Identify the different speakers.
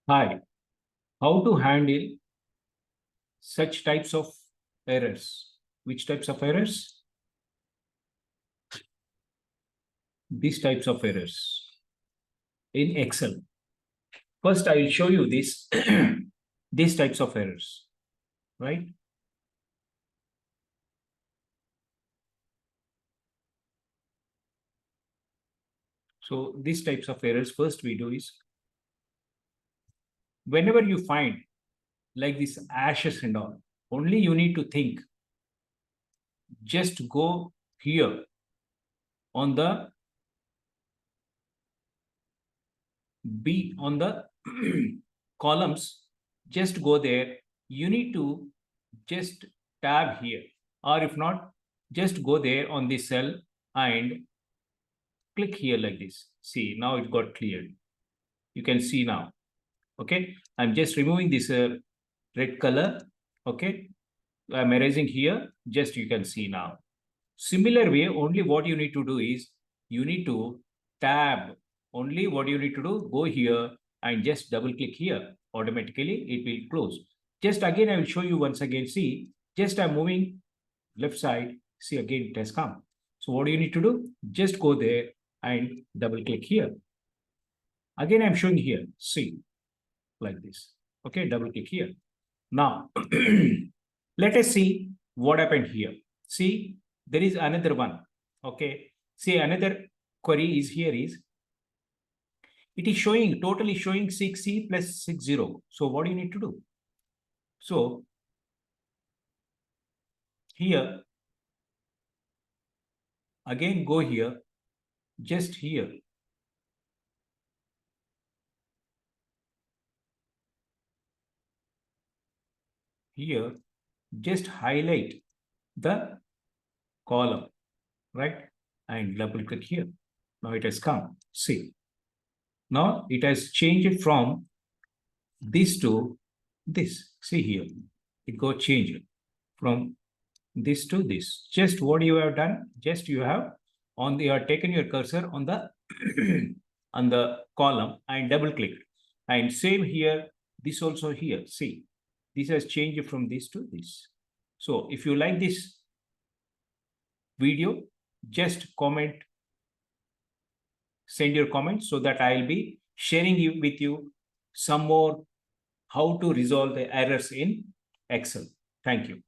Speaker 1: Hi, how to handle such types of errors? Which types of errors? These types of errors in Excel. First, I will show you this, these types of errors, right? So these types of errors, first we do is, whenever you find like this ashes and all, only you need to think, just go here on the B on the columns, just go there. You need to just tab here, or if not, just go there on this cell and click here like this. See, now it got cleared. You can see now. Okay, I'm just removing this red color. Okay, I'm erasing here. Just you can see now. Similar way, only what you need to do is you need to tab. Only what you need to do, go here and just double click here. Automatically, it will close. Just again, I will show you once again. See, just I'm moving left side. See, again, it has come. So what do you need to do? Just go there and double click here. Again, I'm showing here. See, like this. Okay, double click here. Now, let us see what happened here. See, there is another one. Okay, see, another query is here is, it is showing, totally showing 6C plus 60. So what do you need to do? So here, again, go here, just here. Here, just highlight the column, right? And double click here. Now it has come. See, now it has changed from this to this. See here, it got changed from this to this. Just what you have done, just you have on the, you have taken your cursor on the on the column and double clicked. And same here, this also here. See, this has changed from this to this. So if you like this video, just comment, send your comments so that I'll be sharing with you some more how to resolve the errors in Excel. Thank you.